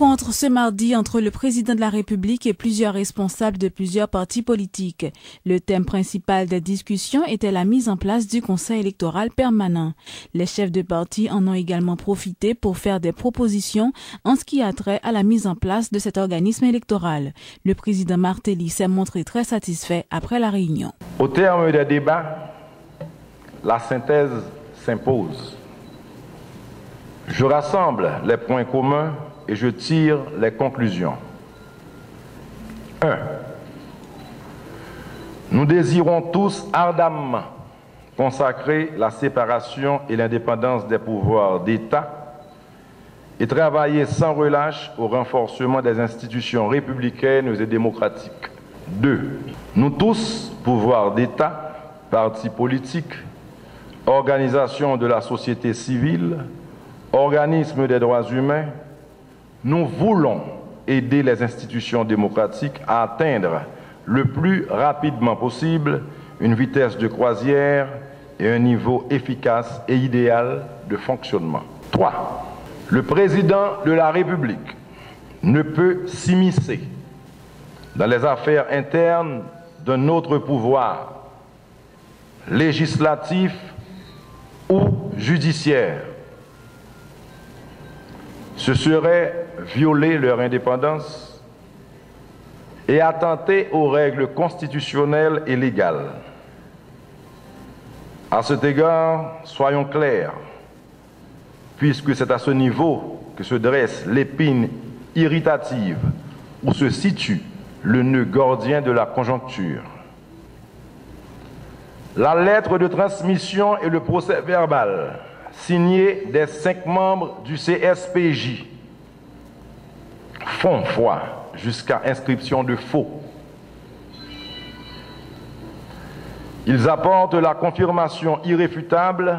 Rencontre ce mardi entre le président de la République et plusieurs responsables de plusieurs partis politiques. Le thème principal des discussions était la mise en place du Conseil électoral permanent. Les chefs de parti en ont également profité pour faire des propositions en ce qui a trait à la mise en place de cet organisme électoral. Le président Martelly s'est montré très satisfait après la réunion. Au terme des débats, la synthèse s'impose. Je rassemble les points communs et je tire les conclusions. 1. Nous désirons tous ardemment consacrer la séparation et l'indépendance des pouvoirs d'État et travailler sans relâche au renforcement des institutions républicaines et démocratiques. 2. Nous tous, pouvoirs d'État, partis politiques, organisations de la société civile, organismes des droits humains, nous voulons aider les institutions démocratiques à atteindre le plus rapidement possible une vitesse de croisière et un niveau efficace et idéal de fonctionnement. 3. Le président de la République ne peut s'immiscer dans les affaires internes d'un autre pouvoir, législatif ou judiciaire. Ce serait violer leur indépendance et attenter aux règles constitutionnelles et légales. À cet égard, soyons clairs, puisque c'est à ce niveau que se dresse l'épine irritative où se situe le nœud gordien de la conjoncture. La lettre de transmission et le procès verbal signé des 5 membres du CSPJ font foi jusqu'à inscription de faux. Ils apportent la confirmation irréfutable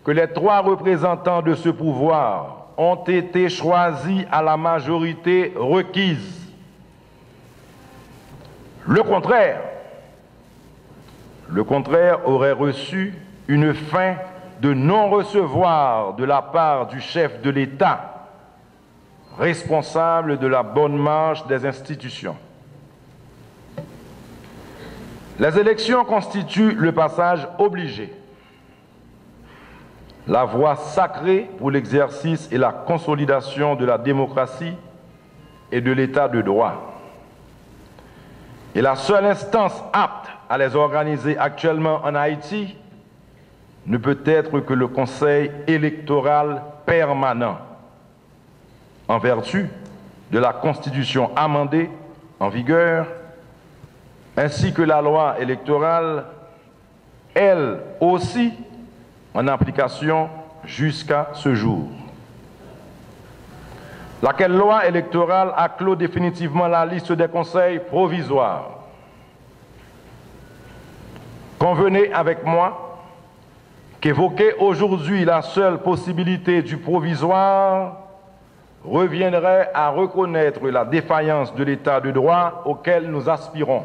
que les 3 représentants de ce pouvoir ont été choisis à la majorité requise. Le contraire aurait reçu une fin de non-recevoir de la part du chef de l'État, responsable de la bonne marche des institutions. Les élections constituent le passage obligé, la voie sacrée pour l'exercice et la consolidation de la démocratie et de l'État de droit. Et la seule instance apte à les organiser actuellement en Haïti ne peut être que le Conseil électoral permanent, en vertu de la Constitution amendée en vigueur, ainsi que la loi électorale, elle aussi en application jusqu'à ce jour. Laquelle loi électorale a clos définitivement la liste des conseils provisoires. Convenez avec moi qu'évoquer aujourd'hui la seule possibilité du provisoire reviendrait à reconnaître la défaillance de l'État de droit auquel nous aspirons.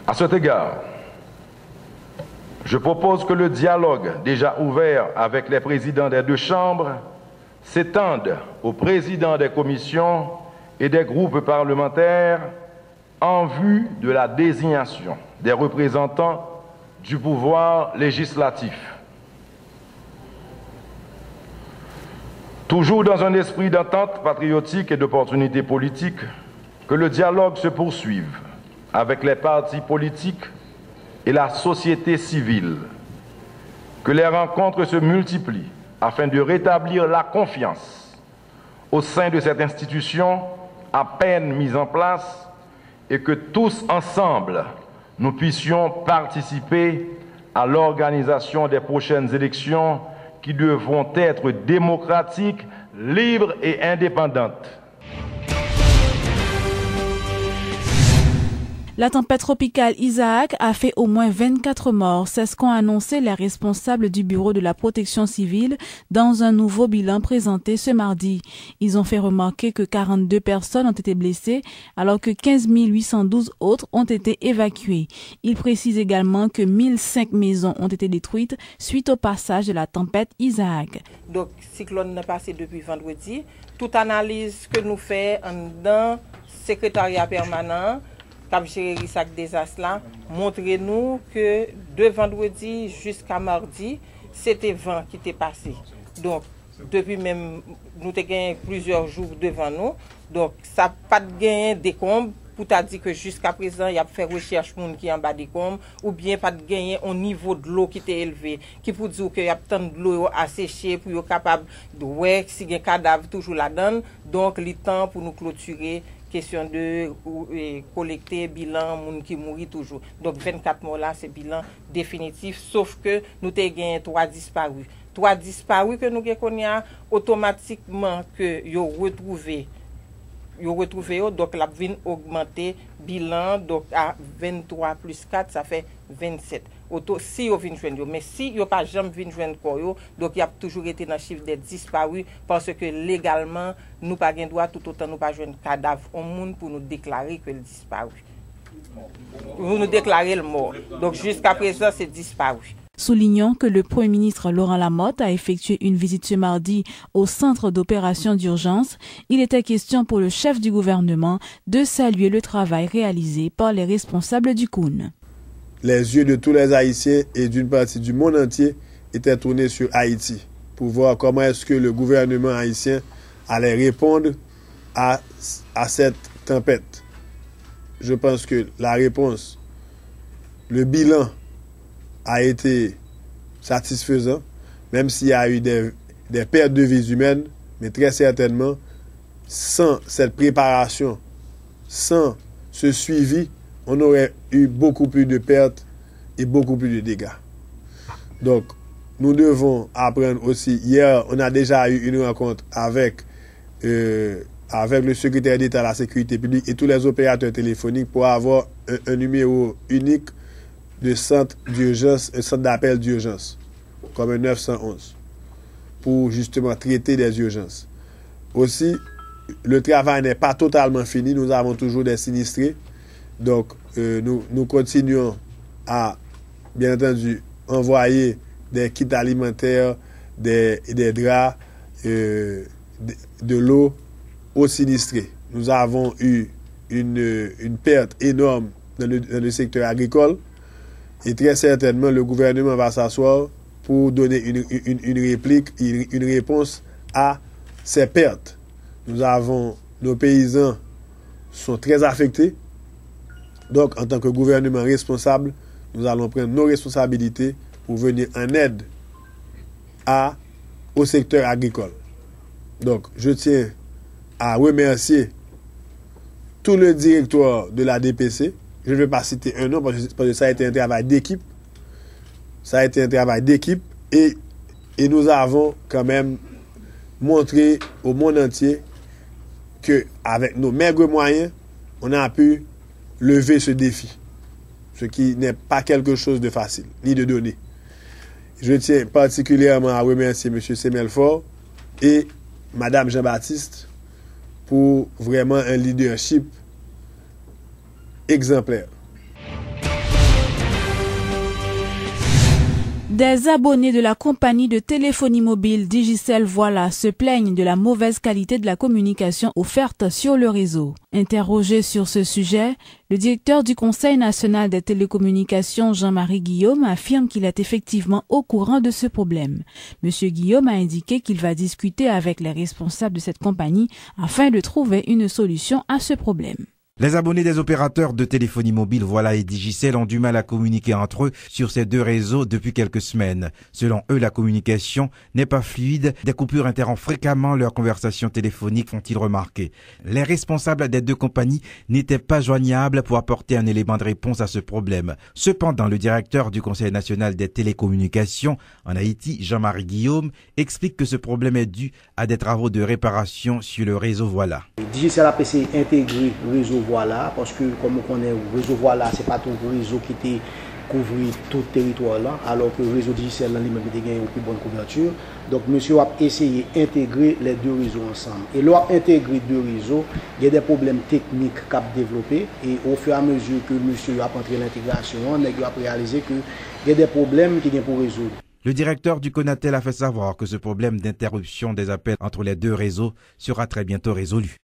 À cet égard, je propose que le dialogue déjà ouvert avec les présidents des 2 chambres s'étende aux présidents des commissions et des groupes parlementaires en vue de la désignation des représentants du pouvoir législatif. Toujours dans un esprit d'entente patriotique et d'opportunité politique, que le dialogue se poursuive avec les partis politiques et la société civile, que les rencontres se multiplient afin de rétablir la confiance au sein de cette institution à peine mise en place et que tous ensemble, nous puissions participer à l'organisation des prochaines élections qui devront être démocratiques, libres et indépendantes. La tempête tropicale Isaac a fait au moins 24 morts. C'est ce qu'ont annoncé les responsables du Bureau de la protection civile dans un nouveau bilan présenté ce mardi. Ils ont fait remarquer que 42 personnes ont été blessées alors que 15 812 autres ont été évacuées. Ils précisent également que 1005 maisons ont été détruites suite au passage de la tempête Isaac. Donc, cyclone n'a passé depuis vendredi. Toute analyse que nous faisons dans secrétariat permanent, Cap gérer risque désastre là, montrez-nous que de vendredi jusqu'à mardi, c'était vent qui était passé. Donc, depuis même, nous avons gagné plusieurs jours devant nous. Donc, ça n'a pas de gain décombres pour te dire que jusqu'à présent, il y a fait recherche pour qui en bas décombres, ou bien pas de gagner au niveau de l'eau qui était élevé, qui pour dire qu'il y a tant de l'eau asséchée pour être capable de voir si il y a un cadavre toujours là-dedans. Donc, il est temps pour nous clôturer. Question de collecter bilan moun qui mourit toujours. Donc 24 morts là, c'est bilan définitif, sauf que nous avons gagné 3 disparus. 3 disparus que nous avons automatiquement que yo retrouvé, donc la vin augmenter bilan donc à 23 plus 4 ça fait 27. Si yo vin joindre, mais si yo pas jamais vin joindre corps, donc il y a toujours été dans chiffre des disparus parce que légalement nous pas gain droit tout autant nous pas joindre cadavre au monde pour nous déclarer que le disparu. Vous nous déclarer le mort. Donc jusqu'à présent c'est disparu. Soulignons que le Premier ministre Laurent Lamotte a effectué une visite ce mardi au centre d'opération d'urgence. Il était question pour le chef du gouvernement de saluer le travail réalisé par les responsables du COUN. Les yeux de tous les Haïtiens et d'une partie du monde entier étaient tournés sur Haïti pour voir comment est-ce que le gouvernement haïtien allait répondre à cette tempête. Je pense que la réponse, le bilan a été satisfaisant, même s'il y a eu des pertes de vies humaines, mais très certainement, sans cette préparation, sans ce suivi, on aurait eu beaucoup plus de pertes et beaucoup plus de dégâts. Donc, nous devons apprendre aussi. Hier, on a déjà eu une rencontre avec le secrétaire d'État à la sécurité publique et tous les opérateurs téléphoniques pour avoir un numéro unique de centre d'urgence, un centre d'appel d'urgence, comme un 911, pour justement traiter des urgences. Aussi, le travail n'est pas totalement fini, nous avons toujours des sinistrés, donc nous continuons à, bien entendu, envoyer des kits alimentaires, des draps, de l'eau aux sinistrés. Nous avons eu une perte énorme dans le secteur agricole. Et très certainement, le gouvernement va s'asseoir pour donner une réplique, une réponse à ces pertes. Nos paysans sont très affectés. Donc, en tant que gouvernement responsable, nous allons prendre nos responsabilités pour venir en aide au secteur agricole. Donc, je tiens à remercier tout le directoire de la DPC. Je ne vais pas citer un nom parce que ça a été un travail d'équipe. Ça a été un travail d'équipe et nous avons quand même montré au monde entier qu'avec nos maigres moyens, on a pu lever ce défi. Ce qui n'est pas quelque chose de facile, ni de donné. Je tiens particulièrement à remercier M. Semelfort et Mme Jean-Baptiste pour vraiment un leadership exemplaire. Des abonnés de la compagnie de téléphonie mobile Digicel Voilà se plaignent de la mauvaise qualité de la communication offerte sur le réseau. Interrogé sur ce sujet, le directeur du Conseil national des télécommunications, Jean-Marie Guillaume, affirme qu'il est effectivement au courant de ce problème. Monsieur Guillaume a indiqué qu'il va discuter avec les responsables de cette compagnie afin de trouver une solution à ce problème. Les abonnés des opérateurs de téléphonie mobile Voilà et Digicel ont du mal à communiquer entre eux sur ces deux réseaux depuis quelques semaines. Selon eux, la communication n'est pas fluide. Des coupures interrompent fréquemment leurs conversations téléphoniques, font-ils remarquer. Les responsables des deux compagnies n'étaient pas joignables pour apporter un élément de réponse à ce problème. Cependant, le directeur du Conseil national des télécommunications en Haïti, Jean-Marie Guillaume, explique que ce problème est dû à des travaux de réparation sur le réseau Voilà. Digicel a intégré le réseau Voilà, parce que comme on connaît, le réseau Voilà, c'est pas tout le réseau qui était couvrir tout le territoire là, alors que le réseau Digicel là lui-même il a une plus bonne couverture. Donc monsieur a essayé d'intégrer les deux réseaux ensemble. Et là intégrer deux réseaux, il y a des problèmes techniques qu'a développé et au fur et à mesure que monsieur a entré l'intégration, on a réalisé que il y a des problèmes qui sont pour résoudre. Le directeur du Conatel a fait savoir que ce problème d'interruption des appels entre les deux réseaux sera très bientôt résolu.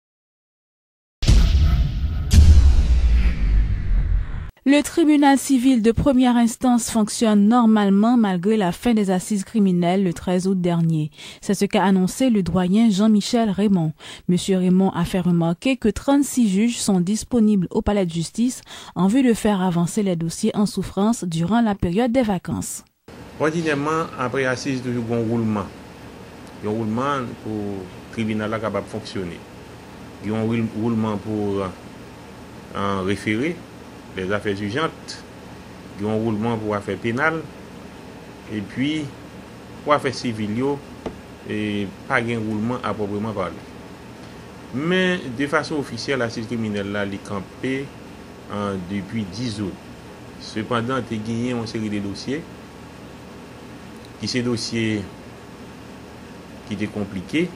Le tribunal civil de première instance fonctionne normalement malgré la fin des assises criminelles le 13 août dernier. C'est ce qu'a annoncé le doyen Jean-Michel Raymond. Monsieur Raymond a fait remarquer que 36 juges sont disponibles au palais de justice en vue de faire avancer les dossiers en souffrance durant la période des vacances. Ordinairement, après assise, toujours un roulement. Il y a un roulement pour le tribunal capable de fonctionner. Il y a un roulement pour en référé les affaires urgentes, il y a un roulement pour affaires pénales, et puis pour affaires civiles, et pas de roulement à proprement parler. Mais de façon officielle, l'assise criminelle là, elle est campée depuis 10 août. Cependant, il y a gagné une série de dossiers, qui ces dossiers qui étaient compliqués,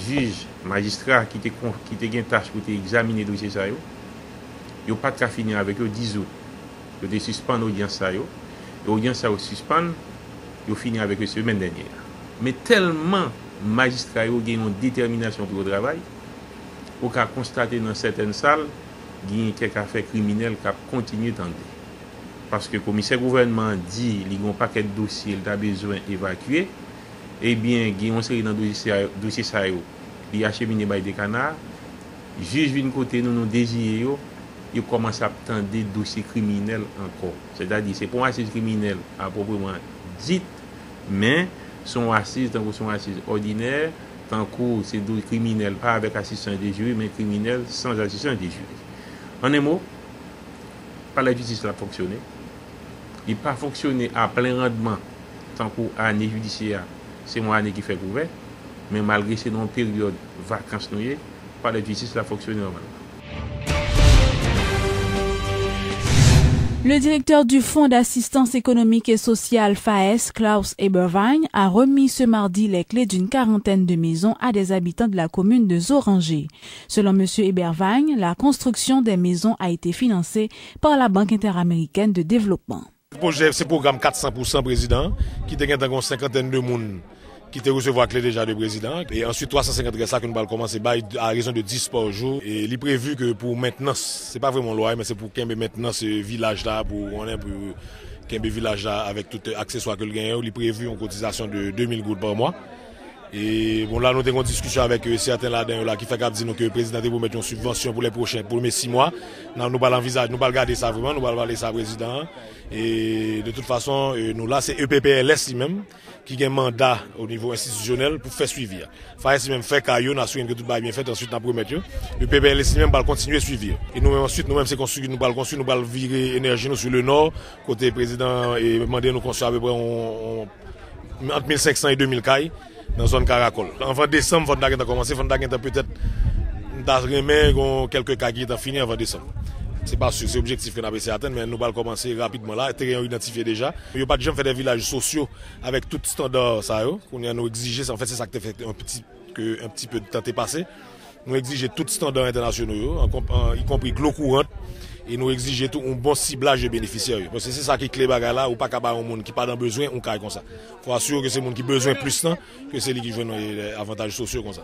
juges, magistrats qui étaient une tâche pour examiner les dossiers. Il n'y a pas de cas fini avec eux 10 août. Ils ont suspendu l'audience. L'audience a suspendu, ils ont fini avec eux la semaine dernière. Mais tellement les magistrats ont une détermination pour le travail, on a constaté dans certaines salles qu'il y a quelques affaires criminelles qui continuent de tendre. Parce que le commissaire gouvernement dit qu'il y a un paquet de dossiers qu'il a besoin d'évacuer, eh bien, il y a une série de dossiers qui sont acheminés par des canards. Les juges viennent côté nous désirent. Ils commencent à attendre des dossiers criminels encore. C'est-à-dire, c'est pas une assise criminelle à proprement dite, mais sont assises ordinaires, tant que c'est des criminels pas avec assistance des jurys, mais criminels sans assistance des jurys. En un mot, par la justice a fonctionné. Il n'a pas fonctionné à plein rendement tant que l'année judiciaire, c'est une année qui fait couvert, mais malgré ces longues périodes vacances noyées, par la justice a fonctionné normalement. Le directeur du Fonds d'assistance économique et sociale FAES, Klaus Eberwein, a remis ce mardi les clés d'une quarantaine de maisons à des habitants de la commune de Zoranger. Selon M. Eberwein, la construction des maisons a été financée par la Banque interaméricaine de développement. C'est programme 400% président, qui a une cinquantaine de monde qui te recevoir clé déjà de président. Et ensuite, 350 ça que nous allons commencer à raison de 10 par jour. Et il est prévu que pour maintenance, c'est pas vraiment loi, mais c'est pour qu'il y ait maintenance ce village-là, pour on est pour qu'il y ait village-là avec tout accessoire que le gagne. Il est prévu une cotisation de 2000 gouttes par mois. Et bon, là, nous avons une discussion avec certains là qui fait qu'à dire que le président vous mettre une subvention pour les 6 mois. Nous allons envisager, nous allons regarder ça vraiment, nous allons parler ça au président. Et de toute façon, nous là, c'est EPPLS lui-même qui a un mandat au niveau institutionnel pour faire suivi. FAES même fait caillou, nous assurons que tout va bien fait, ensuite nous promettons. Le EPPLS lui-même va continuer à suivre. Et nous-mêmes ensuite, nous-mêmes c'est construit, nous allons construire, nous allons virer énergie nous sur le nord, côté président et demander nous construire à peu près entre 1500 et 2000 cailles dans la zone Caracol. Avant décembre, il faut commencer, il faut peut-être quelques cas qui sont finis avant décembre. C'est pas sûr, c'est objectif qu'on a essayé d'atteindre, mais nous allons commencer rapidement là. Terrain identifié déjà. Il n'y a pas de gens faire des villages sociaux avec tout standard ça. Qu'on a nous exiger, en fait c'est ça que fait un petit peu de temps est passé. Nous exiger tout standard internationaux, y compris l'eau courante, et nous exiger tout un bon ciblage de bénéficiaires. Parce que c'est ça qui est clé bagarre là, ou pas qu'à un monde qui pas dans besoin, on caille comme ça. Faut assurer que c'est le monde qui a besoin plus temps que celui qui veut des avantages sociaux comme ça.